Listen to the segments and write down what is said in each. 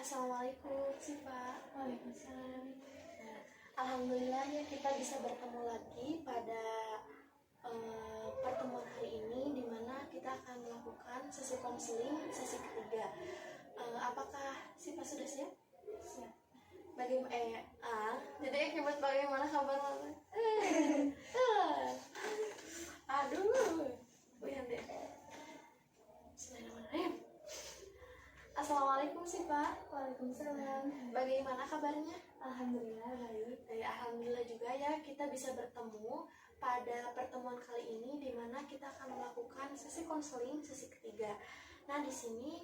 Assalamualaikum, Sipa. Waalaikumsalam. Nah, alhamdulillah ya kita bisa bertemu lagi pada pertemuan hari ini, di mana kita akan melakukan sesi konseling sesi ketiga. Apakah Sipa sudah siap? Siap. Jadi akibat bagaimana kabar Mama? Aduh, uyan deh. Bismillahirrahmanirrahim. Assalamualaikum Sipa. Waalaikumsalam. Bagaimana kabarnya? Alhamdulillah baik. Alhamdulillah juga ya kita bisa bertemu pada pertemuan kali ini, di mana kita akan melakukan sesi konseling sesi ketiga. Nah di sini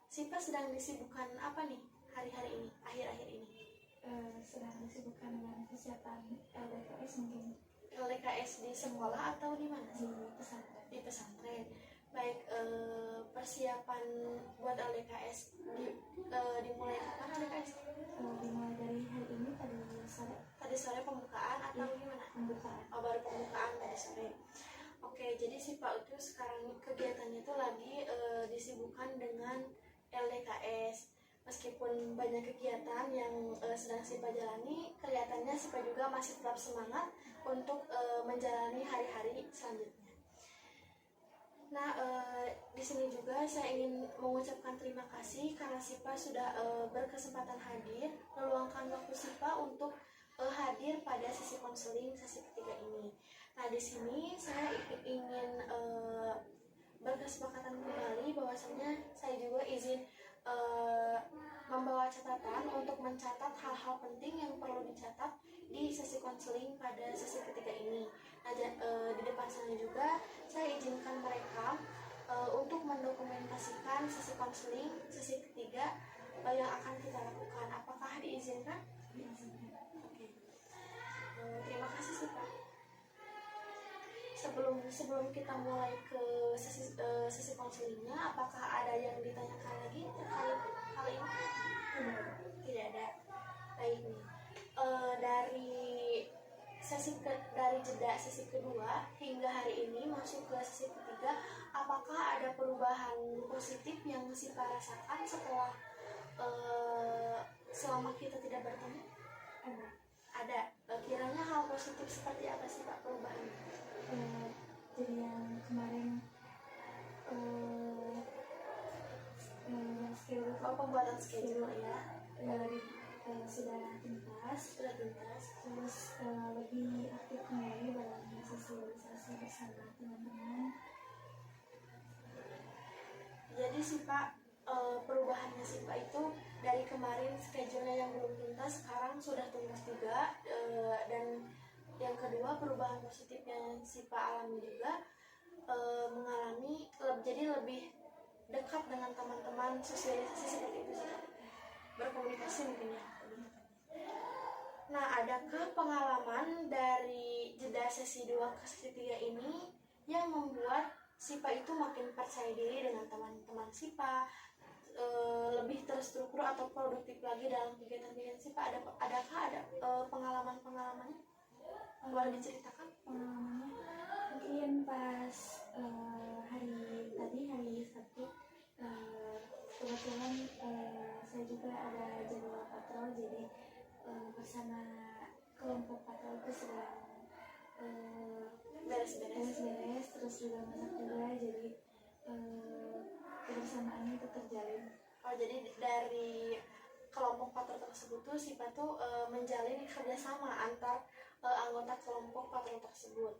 Sipa sedang disibukkan apa nih hari-hari ini, akhir-akhir ini? Sedang disibukkan dengan persiapan LDKS mungkin LDKS di sekolah atau di mana sih? di pesantren. Di pesantren. Baik, persiapan buat LDKS dimulai kapan LDKS? Dimulai dari hari ini Tadi sore pembukaan atau gimana? pembukaan. Oh, baru pembukaan tadi sore. Oke, jadi si Pak Utu sekarang kegiatannya itu lagi disibukkan dengan LDKS. Meskipun banyak kegiatan yang sedang Sipa jalani, kelihatannya Sipa juga masih tetap semangat untuk menjalani hari-hari selanjutnya. Nah, di sini juga saya ingin mengucapkan terima kasih karena Sipa sudah berkesempatan hadir, meluangkan waktu Sipa untuk hadir pada sesi konseling sesi ketiga ini. Nah, di sini saya ingin berkesepakatan kembali bahwasanya saya juga izin membawa catatan untuk mencatat hal-hal penting yang perlu dicatat di sesi konseling pada sesi ketiga ini. Nah, di depan sana juga saya izinkan mereka untuk mendokumentasikan sesi konseling sesi ketiga yang akan kita lakukan. Apakah diizinkan? Diizinkan. Oke. Terima kasih sih Pak. Sebelum kita mulai ke sesi konselingnya, apakah ada yang ditanyakan lagi terkait hal ini? Tidak ada. Baik nih. Dari jeda sesi kedua hingga hari ini masuk ke sesi ketiga, apakah ada perubahan positif yang Sipa rasakan setelah selama kita tidak bertemu? Ada. Kiranya hal positif seperti apa sih Pak perubahannya? Jadi yang kemarin Pembuatan schedule ya. Sudah tuntas, terus lebih aktif kembali dalam sosialisasi bersama teman-teman. Jadi sih Pak, perubahannya sih Pak itu dari kemarin schedule-nya yang belum tuntas sekarang sudah tuntas juga, dan yang kedua perubahan positifnya si Pak alami juga mengalami jadi lebih dekat dengan teman-teman, sosialisasi seperti itu sih Pak. Berkomunikasi mungkin ya. Nah, adakah pengalaman dari jeda sesi 2 ke sesi 3 ini yang membuat Sipa itu makin percaya diri dengan teman-teman Sipa, lebih terstruktur atau produktif lagi dalam kegiatan-kegiatan Sipa? Adakah ada pengalaman-pengalamannya? Boleh diceritakan? Pengalamannya mungkin pas hari Sabtu, kebetulan saya juga ada jadwal patrol, jadi bersama kelompok patrol itu sedang beres-beres, terus juga masak juga, jadi kebersamaannya itu terjalin. Oh, jadi dari kelompok patrol tersebut tuh Sipa tuh menjalin kerjasama antar anggota kelompok patrol tersebut.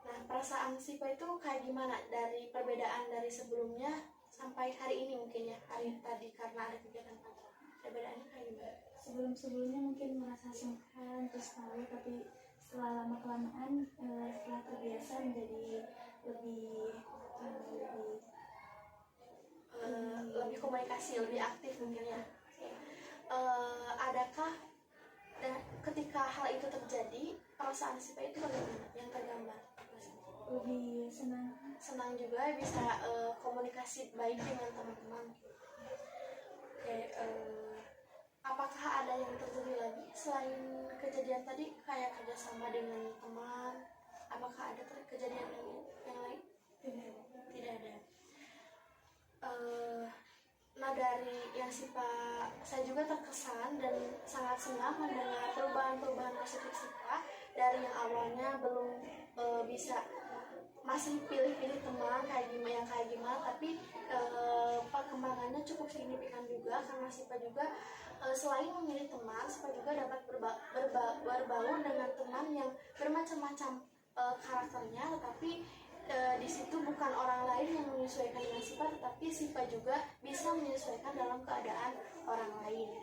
Nah, perasaan Sipa itu kayak gimana dari perbedaan dari sebelumnya sampai hari ini mungkin ya, hari tadi karena ada kegiatan patrol? Perbedaannya kayak gimana? Sebelumnya mungkin merasa sungkan terus malu, tapi setelah lama kelamaan setelah terbiasa menjadi lebih komunikasi, lebih aktif mungkin ya. Adakah ketika hal itu terjadi perasaan Sipa itu bagaimana yang tergambar? lebih Senang juga bisa komunikasi baik dengan teman-teman. Oke, apakah ada yang terjadi lagi selain kejadian tadi kayak kerjasama dengan teman? Apakah ada kejadian yang lain? Tidak ada. Nah, dari yang saya juga terkesan dan sangat senang mendengar perubahan-perubahan positif Sipa dari yang awalnya belum bisa, masih pilih-pilih teman kayak gimana, tapi perkembangannya cukup signifikan juga karena Sipa juga selain memilih teman, Sipa juga dapat berbaur dengan teman yang bermacam-macam karakternya, tetapi di situ bukan orang lain yang menyesuaikan dengan Sipa, tetapi Sipa juga bisa menyesuaikan dalam keadaan orang lain.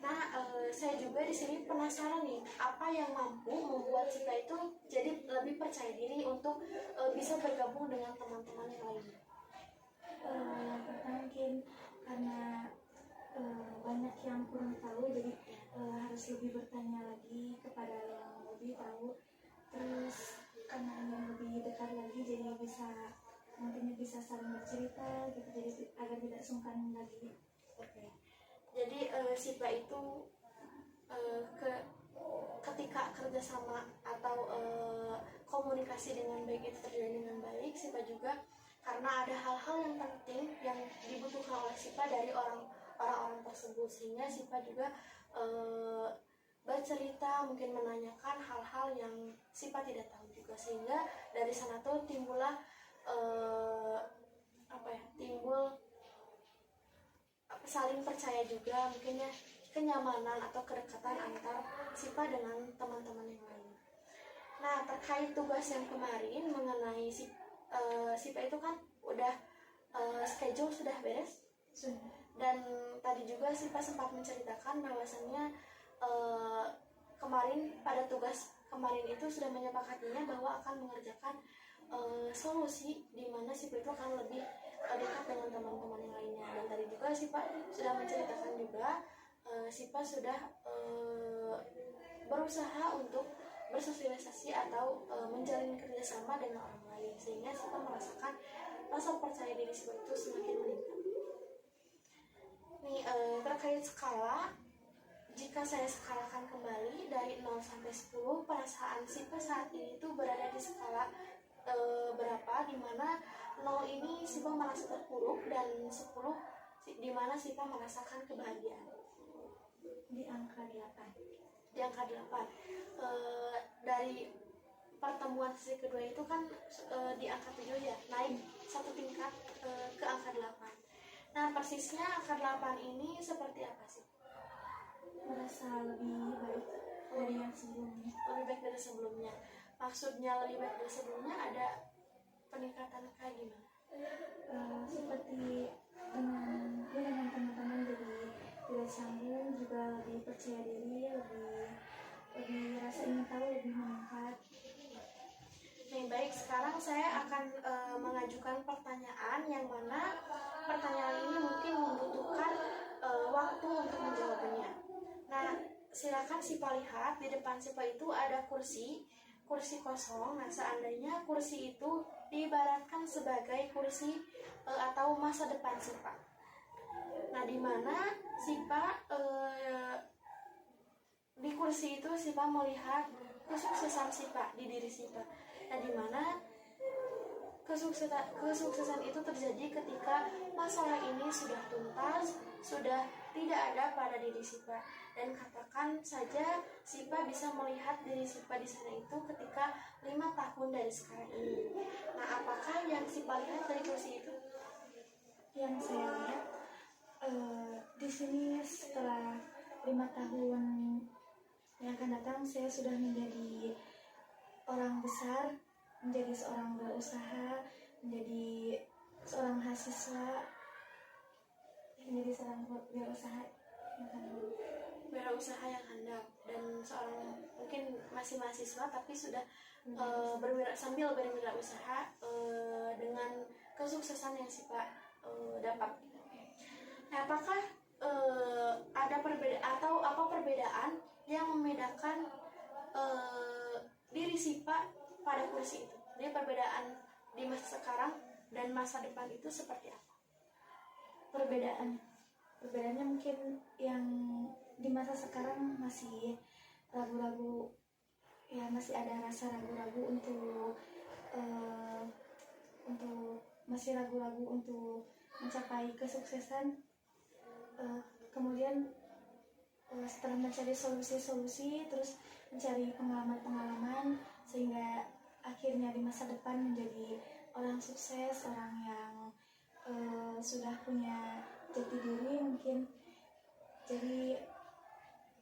Nah, saya juga di sini penasaran nih, apa yang mampu membuat Sipa itu jadi lebih percaya diri untuk bisa bergabung dengan teman-teman yang lainnya. Pertama mungkin karena banyak yang kurang tahu, jadi harus lebih bertanya lagi kepada yang lebih tahu. Terus karena yang lebih dekat lagi, jadi nantinya bisa saling bercerita gitu, jadi agar tidak sungkan lagi. Oke. Jadi Sipa itu ketika kerjasama atau komunikasi dengan baik itu terjadi dengan baik, Sipa juga karena ada hal-hal yang penting yang dibutuhkan oleh Sipa dari orang-orang tersebut, sehingga Sipa juga bercerita, mungkin menanyakan hal-hal yang Sipa tidak tahu juga, sehingga dari sana tuh timbullah timbul saling percaya juga, mungkin ya kenyamanan atau kedekatan antar Sipa dengan teman-teman yang lain. Nah, terkait tugas yang kemarin mengenai Sipa itu kan udah schedule sudah beres. Dan tadi juga Sipa sempat menceritakan bahwasannya kemarin pada tugas kemarin itu sudah menyepakatinya bahwa akan mengerjakan solusi di mana Sipa itu akan lebih dekat dengan teman-teman yang lainnya. Dan tadi juga Sipa sudah menceritakan juga Sipa sudah berusaha untuk bersosialisasi atau menjalin kerjasama dengan orang lain, sehingga Sipa merasakan rasa percaya diri Sipa itu semakin meningkat. Nih, terkait skala, jika saya skalakan kembali dari 0 sampai 10, perasaan Sipa saat ini itu berada di skala berapa, dimana 0 ini Sipa merasa terpuruk dan 10 dimana Sipa merasakan kebahagiaan. Di angka 8. Di angka 8. Dari pertemuan sesi kedua itu kan di angka 7 ya, naik satu tingkat ke angka 8. Nah, persisnya angka 8 ini seperti apa sih? Merasa lebih baik dari yang sebelumnya. Lebih baik dari sebelumnya. Maksudnya lebih baik dari sebelumnya, ada peningkatan kayak gimana? Seperti dengan teman-teman jadi tidak canggung, juga lebih percaya diri, lebih rasa ingin tahu lebih meningkat. Nih, baik, sekarang saya akan mengajukan pertanyaan yang mana pertanyaan ini mungkin membutuhkan waktu untuk menjawabnya. Nah, silakan Sipa lihat di depan Sipa itu ada kursi kosong. Nah, seandainya kursi itu diibaratkan sebagai kursi atau masa depan Sipa. Nah, di mana Sipa di kursi itu Sipa melihat kesuksesan Sipa di diri Sipa. Nah, di mana kesuksesan itu terjadi ketika masalah ini sudah tuntas, sudah tidak ada pada diri Sipa. Dan katakan saja Sipa bisa melihat diri Sipa di sana itu ketika 5 tahun dari sekarang ini. Nah, apakah yang Sipa lihat dari kursi itu? Yang saya lihat di sini setelah 5 tahun yang akan datang, saya sudah menjadi orang besar, menjadi seorang berusaha, menjadi seorang mahasiswa, menjadi seorang berusaha yang handal, dan seorang mungkin masih mahasiswa tapi sudah sambil berwirausaha dengan kesuksesan yang Sipa dapat. Nah, apakah ada perbedaan atau apa perbedaan yang membedakan diri Sipa pada kursi itu? Jadi perbedaan di masa sekarang dan masa depan itu seperti apa? Perbedaannya mungkin yang di masa sekarang masih ragu-ragu, ya masih ada rasa ragu-ragu untuk masih ragu-ragu untuk mencapai kesuksesan. Kemudian setelah mencari solusi-solusi, terus mencari pengalaman-pengalaman, sehingga akhirnya di masa depan menjadi orang sukses, orang yang sudah punya jati diri mungkin. Jadi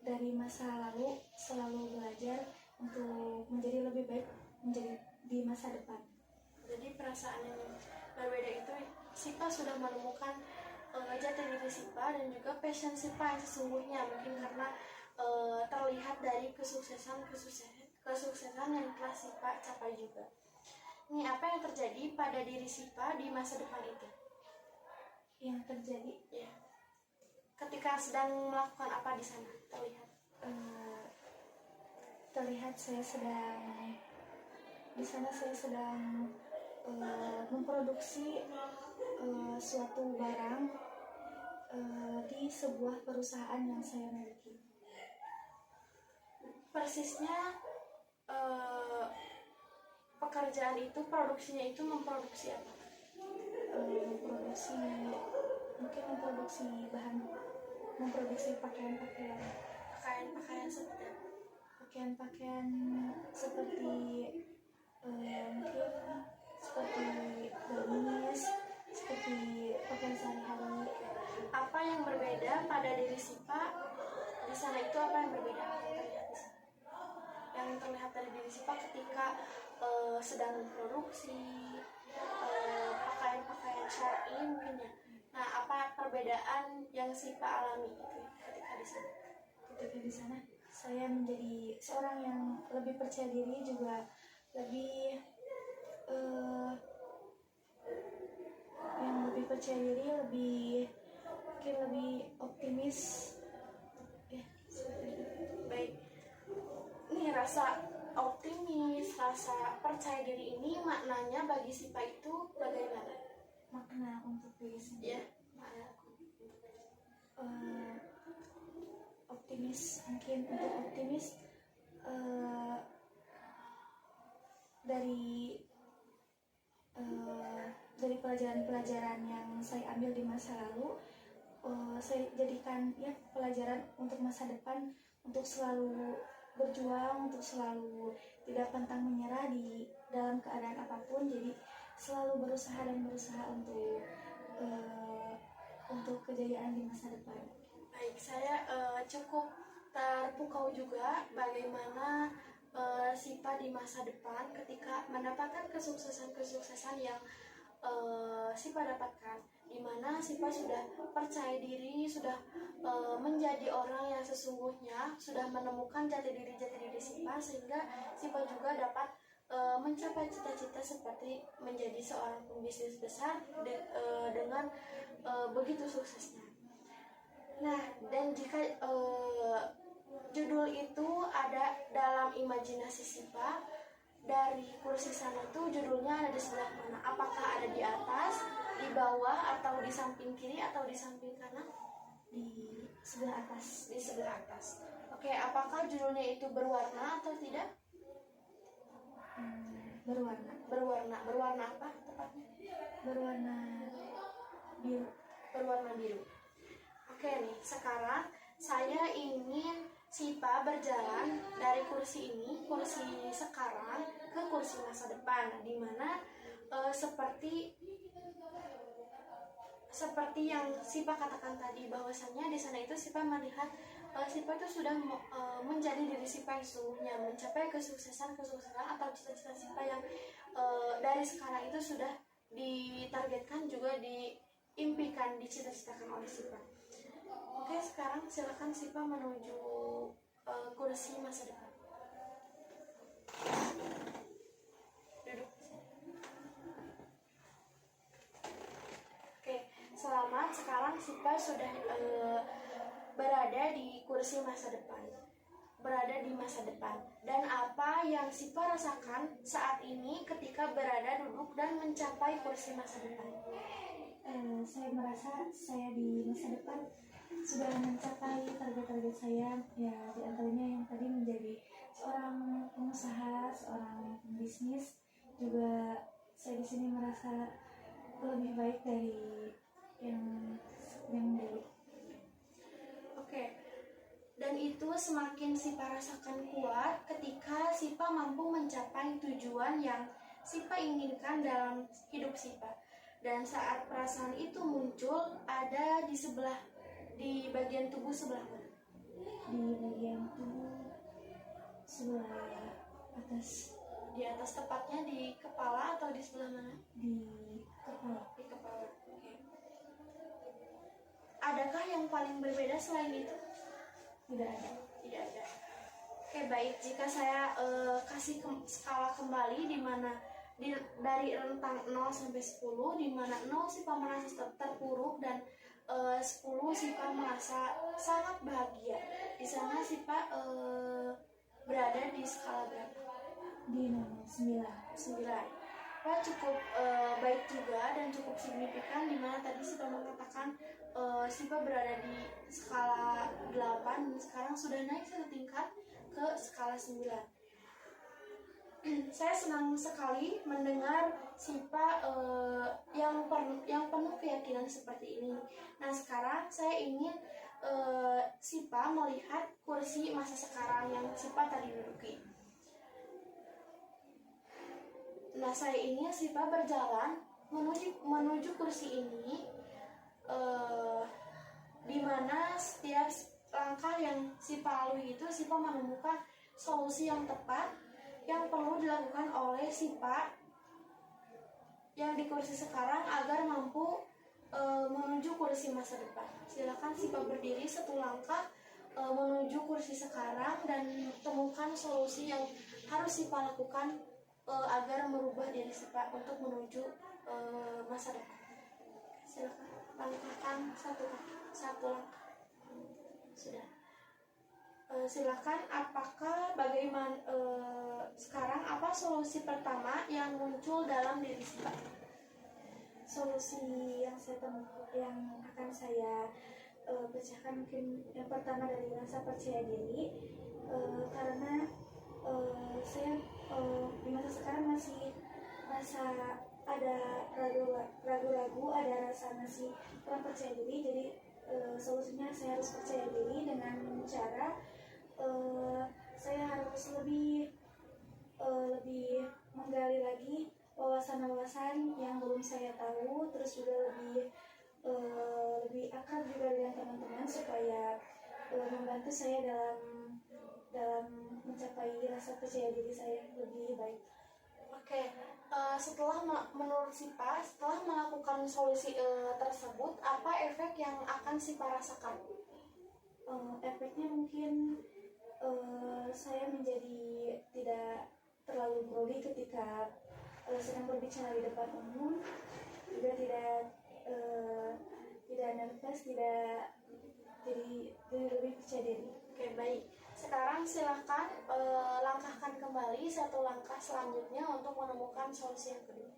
dari masa lalu selalu belajar untuk menjadi lebih baik menjadi di masa depan. Jadi perasaan yang berbeda itu Sipa sudah menemukan jati diri Sipa dan juga passion Sipa yang sesungguhnya, mungkin karena terlihat dari kesuksesan yang telah Sipa capai juga. Ini apa yang terjadi pada diri Sipa di masa depan itu? Yang terjadi Ya. Ketika sedang melakukan apa di sana terlihat saya sedang di sana, saya sedang memproduksi suatu barang di sebuah perusahaan yang saya miliki. Persisnya pekerjaan itu, produksinya itu memproduksi apa? Memproduksi pakaian-pakaian Seperti apa? pakaian-pakaian seperti mungkin seperti gamis, seperti pakaian sehari-hari. Apa yang berbeda pada diri Sipa di sana itu, apa yang berbeda yang terlihat dari diri Sipa ketika sedang memproduksi pakaian-pakaian syar'i mungkin ya. Nah, apa perbedaan yang Sipa alami itu ketika di sana? Ketika di sana saya menjadi seorang yang lebih percaya diri, juga lebih mungkin lebih optimis ya, seperti itu. Baik, ini rasa optimis, rasa percaya diri ini maknanya bagi Sipa itu bagaimana? Makna untuk diri sendiri Ya, makna optimis, mungkin untuk optimis dari pelajaran-pelajaran yang saya ambil di masa lalu, saya jadikan ya pelajaran untuk masa depan, untuk selalu berjuang, untuk selalu tidak pantang menyerah di dalam keadaan apapun. Jadi selalu berusaha untuk kejayaan di masa depan. Baik, saya cukup terpukau juga bagaimana Sipa di masa depan ketika mendapatkan kesuksesan yang Sipa dapatkan, di mana Sipa sudah percaya diri, sudah menjadi orang yang sesungguhnya, sudah menemukan jati diri Sipa, sehingga Sipa juga dapat mencapai cita-cita seperti menjadi seorang pembisnis besar dengan begitu suksesnya. Nah, dan jika judul itu ada dalam imajinasi Sipa, dari kursi sana itu judulnya ada di sebelah mana? Apakah ada di atas, di bawah, atau di samping kiri, atau di samping kanan? Di sebelah atas. Di sebelah atas. Oke, apakah judulnya itu berwarna atau tidak? Berwarna. Berwarna apa tepatnya? Berwarna biru. Berwarna biru. Oke nih, sekarang saya ingin Sipa berjalan dari kursi ini, kursi sekarang, ke kursi masa depan, di mana seperti yang Sipa katakan tadi, bahwasannya di sana itu Sipa melihat Sipa itu sudah menjadi diri Sipa yang sesungguhnya, mencapai kesuksesan atau cita-cita Sipa yang dari sekarang itu sudah ditargetkan, juga diimpikan, dicita-citakan oleh Sipa. Oke, sekarang silakan Sipa menuju kursi masa depan. Duduk. Oke, selamat. Sekarang Sipa sudah berada di kursi masa depan. Berada di masa depan. Dan apa yang Sipa rasakan saat ini ketika duduk dan mencapai kursi masa depan? Saya merasa saya di masa depan sudah mencapai target-target saya, ya diantaranya yang tadi menjadi seorang pengusaha, seorang pembisnis. Juga saya di sini merasa lebih baik dari yang dulu. semakin Sipa rasakan kuat ketika Sipa mampu mencapai tujuan yang Sipa inginkan dalam hidup Sipa. Dan saat perasaan itu muncul, ada di bagian tubuh sebelah mana? Di bagian tubuh sebelah atas. Di atas, tepatnya di kepala atau di sebelah mana? Di kepala. Di kepala. Oke. Adakah yang paling berbeda selain itu? Tidak ada. Tidak ada. Oke, baik. Jika saya kasih skala kembali di mana dari rentang 0 sampai 10, di mana 0 Sipa merasa terpuruk dan 10 Sipa merasa sangat bahagia. Di sana Sipa berada di skala berapa? Di 9. Wah, cukup baik juga dan cukup signifikan, di mana tadi Sipa mengatakan Sipa berada di skala 8 dan sekarang sudah naik satu tingkat ke skala 9. Saya senang sekali mendengar Sipa yang penuh keyakinan seperti ini. Nah, sekarang saya ingin Sipa melihat kursi masa sekarang yang Sipa tadi duduki. Nah, saya ingin Sipa berjalan menuju kursi ini, di mana setiap langkah yang Sipa lalui itu Sipa menemukan solusi yang tepat yang perlu dilakukan oleh Sipa yang di kursi sekarang agar mampu menuju kursi masa depan. Silakan Sipa berdiri satu langkah menuju kursi sekarang dan temukan solusi yang harus Sipa lakukan agar merubah diri Sipa untuk menuju masa depan. Silakan langkahkan satu langkah. Sudah. Silakan, bagaimana sekarang apa solusi pertama yang muncul dalam diri Sipa? Solusi yang saya temukan, yang akan saya pecahkan, mungkin yang pertama dari rasa percaya diri, karena saya di masa sekarang masih rasa ada ragu-ragu, ada rasa masih kurang percaya diri. Jadi solusinya saya harus percaya diri dengan cara saya harus lebih menggali lagi wawasan-wawasan yang belum saya tahu, terus juga lebih akrab juga dengan teman-teman supaya membantu saya dalam mencapai rasa percaya diri saya lebih baik. Oke, menurut Sipa, setelah melakukan solusi tersebut, apa efek yang akan Sipa rasakan? Efeknya mungkin saya menjadi tidak terlalu grogi ketika sedang berbicara di depan umum, juga tidak nervous, jadi lebih percaya diri. Oke, baik. Sekarang silakan langkahkan kembali satu langkah selanjutnya untuk menemukan solusi yang kedua.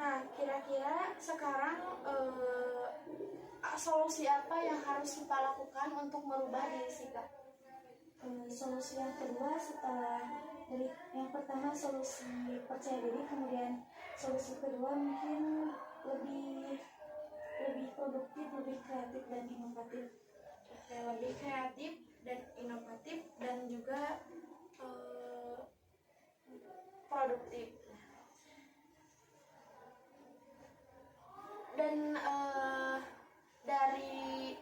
Nah, kira-kira sekarang solusi apa yang harus kita lakukan untuk merubah diri Sipa? Solusi yang kedua setelah dari yang pertama solusi percaya diri, kemudian solusi kedua mungkin lebih produktif, lebih kreatif dan inovatif. Lebih kreatif dan inovatif dan juga produktif. Dan dari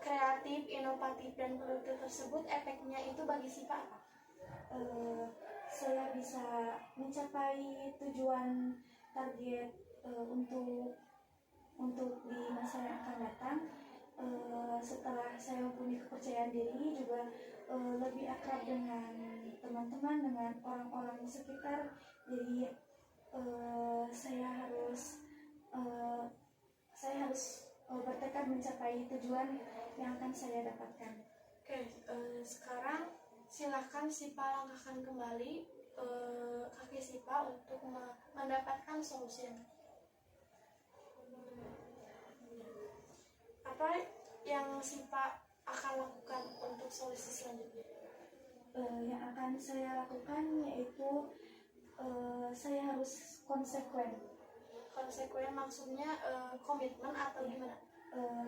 kreatif, inovatif dan produktif tersebut, efeknya itu bagi Sipa apa? Saya bisa mencapai tujuan target untuk di masa yang akan datang. Setelah saya mempunyai kepercayaan diri, juga lebih akrab dengan teman-teman, dengan orang-orang di sekitar. Jadi saya harus bertekad mencapai tujuan yang akan saya dapatkan. Oke, sekarang silakan Sipa langkahkan kembali kaki Sipa untuk mendapatkan solusi yang apa yang Sipa akan lakukan untuk solusi selanjutnya? Yang akan saya lakukan yaitu saya harus konsekuen. Konsekuen maksudnya komitmen atau gimana?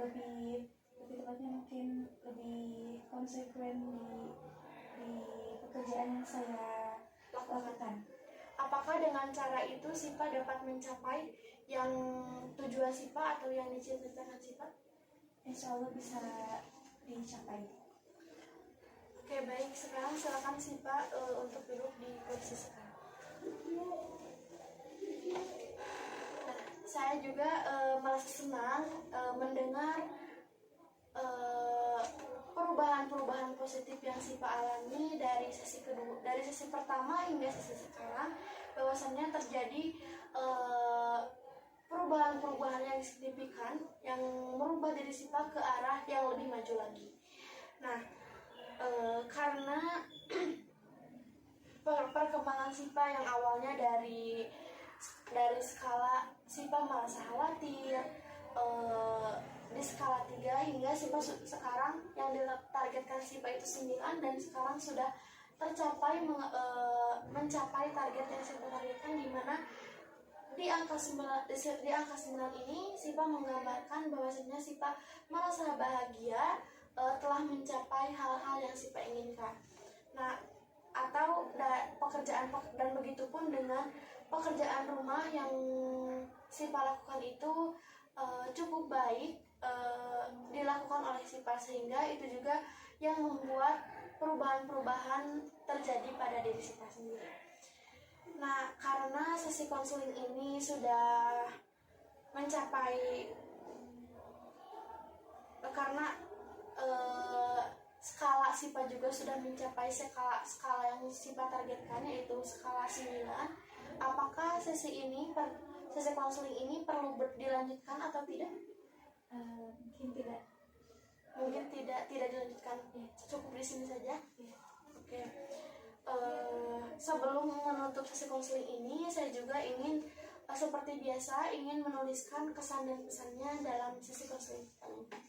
Lebih lebih tepatnya mungkin lebih konsekuen di pekerjaan yang saya lakukan. Apakah dengan cara itu Sipa dapat mencapai yang tujuan Sipa atau yang dicita-citakan Sipa? Insya Allah bisa dicapai. Oke, baik, sekarang silakan Sipa untuk duduk di kursi sekarang. Nah, saya juga merasa senang mendengar perubahan-perubahan positif yang Sipa alami dari sesi kedua, dari sesi pertama hingga sesi sekarang, bahwasannya terjadi perubahan-perubahan yang signifikan yang merubah diri Sipa ke arah yang lebih maju lagi. Nah, karena perkembangan Sipa yang awalnya dari skala Sipa merasa khawatir di skala 3 hingga Sipa sekarang yang ditargetkan Sipa itu 9 dan sekarang sudah tercapai mencapai target yang Sipa targetkan, di mana di angka 9 ini Sipa menggambarkan bahwasanya Sipa merasa bahagia telah mencapai hal-hal yang Sipa inginkan. Nah, atau pekerjaan dan begitupun dengan pekerjaan rumah yang Sipa lakukan itu cukup baik dilakukan oleh Sipa, sehingga itu juga yang membuat perubahan-perubahan terjadi pada diri Sipa sendiri. Nah, karena sesi konseling ini sudah mencapai karena skala Sipa juga sudah mencapai skala yang Sipa targetkan, yaitu skala 9. Apakah sesi konseling ini perlu dilanjutkan atau tidak? Mungkin tidak dilanjutkan. Cukup di sini saja. Oke. Sebelum menutup sesi konseling ini, saya juga ingin seperti biasa ingin menuliskan kesan dan pesannya dalam sesi konseling kali ini.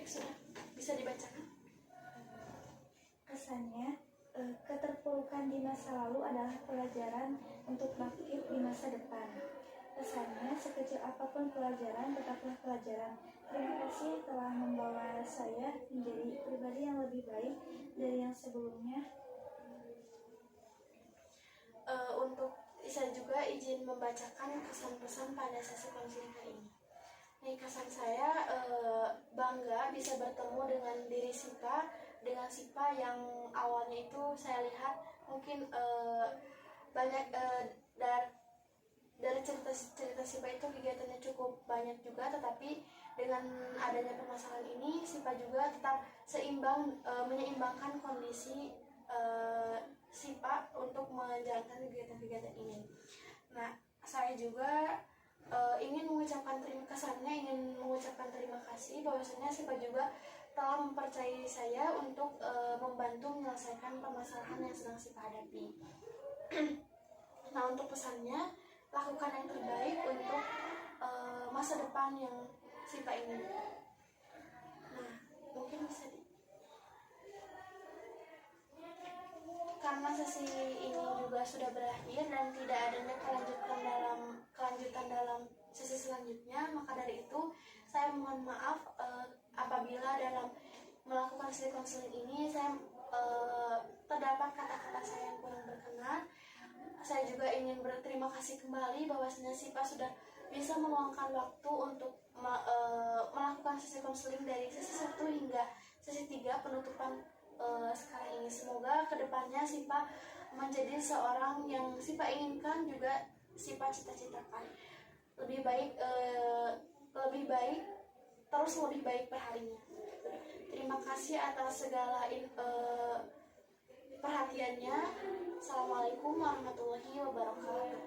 Sudah bisa dibacakan. Kesannya, keterpurukan di masa lalu adalah pelajaran untuk bangkit di masa depan. Kesannya, sekecil apapun pelajaran, tetaplah pelajaran. Terima kasih telah membawa saya menjadi pribadi yang lebih baik dari yang sebelumnya. Untuk saya juga izin membacakan kesan-pesan pada sesi konseling kali ini. Nih, kesan saya bangga bisa bertemu dengan diri Sipa, dengan Sipa yang awalnya itu saya lihat mungkin banyak dari cerita Sipa itu kegiatannya cukup banyak juga, tetapi dengan adanya permasalahan ini Sipa juga tetap menyeimbangkan kondisi Sipa untuk menjalankan kegiatan-kegiatan ini. Nah, saya juga ingin mengucapkan terima kasih bahwasanya Sipa juga telah mempercayai saya untuk membantu menyelesaikan permasalahan yang sedang Sipa hadapi. Nah, untuk pesannya, lakukan yang terbaik untuk masa depan yang si Pak ini. Nah, mungkin bisa karena sesi ini juga sudah berakhir dan tidak adanya kelanjutan dalam sesi selanjutnya, maka dari itu saya mohon maaf apabila dalam melakukan sesi konseling ini saya terdapat kata-kata saya yang kurang berkenan. Saya juga ingin berterima kasih kembali bahwasanya SIPA sudah bisa meluangkan waktu untuk melakukan sesi konseling dari sesi 1 hingga sesi 3 penutupan sekarang ini. Semoga kedepannya SIPA menjadi seorang yang SIPA inginkan, juga SIPA cita-citakan. Lebih baik terus lebih baik perharinya. Terima kasih atas segala perhatiannya. Assalamualaikum warahmatullahi wabarakatuh.